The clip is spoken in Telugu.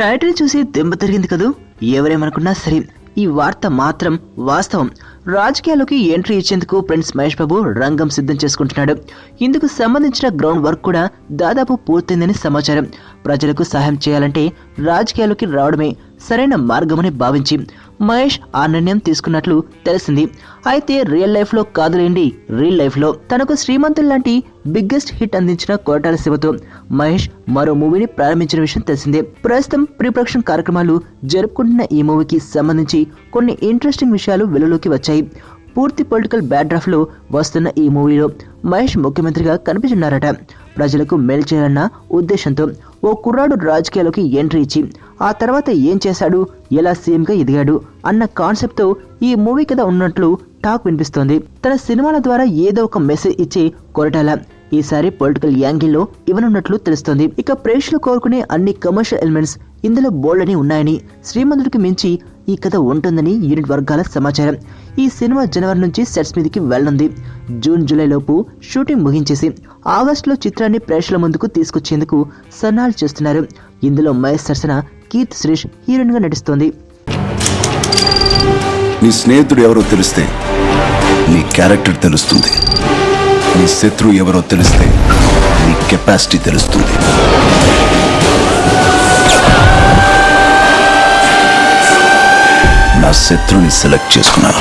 టైటిల్ చూసి దెబ్బ తిరిగింది కదూ. ఎవరేమనుకున్నా సరే ఈ వార్త మాత్రం వాస్తవం. రాజకీయాల్లోకి ఎంట్రీ ఇచ్చేందుకు ప్రిన్స్ మహేష్ బాబు రంగం సిద్ధం చేసుకుంటున్నాడు. ఇందుకు సంబంధించిన గ్రౌండ్ వర్క్ కూడా దాదాపు పూర్తయిందని సమాచారం. ప్రజలకు సహాయం చేయాలంటే రాజకీయాల్లోకి రావడమే సరైన మార్గమని భావించి మహేష్ ఆ నిర్ణయం తీసుకున్నట్లు తెలిసింది. అయితే రియల్ లైఫ్ లో కాదులేండి, రియల్ లైఫ్ లో తనకు శ్రీమంతులు లాంటి బిగ్గెస్ట్ హిట్ అందించిన కొరటాల శివతో మహేష్ మరో మూవీని ప్రారంభించిన విషయం తెలిసిందే. ప్రస్తుతం ప్రీ ప్రొడక్షన్ కార్యక్రమాలు జరుపుకుంటున్న ఈ మూవీకి సంబంధించి కొన్ని ఇంట్రెస్టింగ్ విషయాలు వెలుగులోకి వచ్చాయి. పూర్తి పొలిటికల్ బ్యాక్డ్రాఫ్ట్ లో వస్తున్న ఈ మూవీలో మహేష్ ముఖ్యమంత్రిగా కనిపించున్నారట. ప్రజలకు మేలు చేయాలన్న ఉద్దేశంతో ఓ కుర్రాడు రాజకీయాల్లోకి ఎంట్రీ ఇచ్చి ఆ తర్వాత ఏం చేశాడు, ఎలా సీఎంగా ఎదిగాడు అన్న కాన్సెప్ట్ తో ఈ మూవీ కథ ఉన్నట్లు టాక్ వినిపిస్తోంది. తన సినిమాల ద్వారా ఏదో ఒక మెసేజ్ ఇచ్చే కొరటాల ఈసారి పొలిటికల్ యాంగిల్లో ఇవ్వనున్నట్లు తెలుస్తోంది. ఇక ప్రేక్షకులు కోరుకునే అన్ని కమర్షియల్ ఎలిమెంట్స్ ఇందులో బోల్డ్ అని ఉన్నాయని, శ్రీమంతుడికి మించి ఈ కథ ఉంటుందని యూనిట్ వర్గాల సమాచారం. ఈ సినిమా జనవరి నుంచి సెట్స్ మీదకి వెళ్లనుంది. జూన్ జూలై లోపు షూటింగ్ ముగించేసి ఆగస్టులో చిత్రాన్ని ప్రేక్షకుల ముందుకు తీసుకొచ్చేందుకు సన్నాహాలు చేస్తున్నారు. ఇందులో మహేష్ సరసన కీర్తి సురేష్ హీరోయిన్ గా నటిస్తోంది. నీ స్నేహితుడు ఎవరో తెలిస్తే నీ క్యారెక్టర్ తెలుస్తుంది. నీ శత్రువు ఎవరో తెలిస్తే నీ కెపాసిటీ తెలుస్తుంది. నా శత్రుని సెలెక్ట్ చేసుకున్నాను.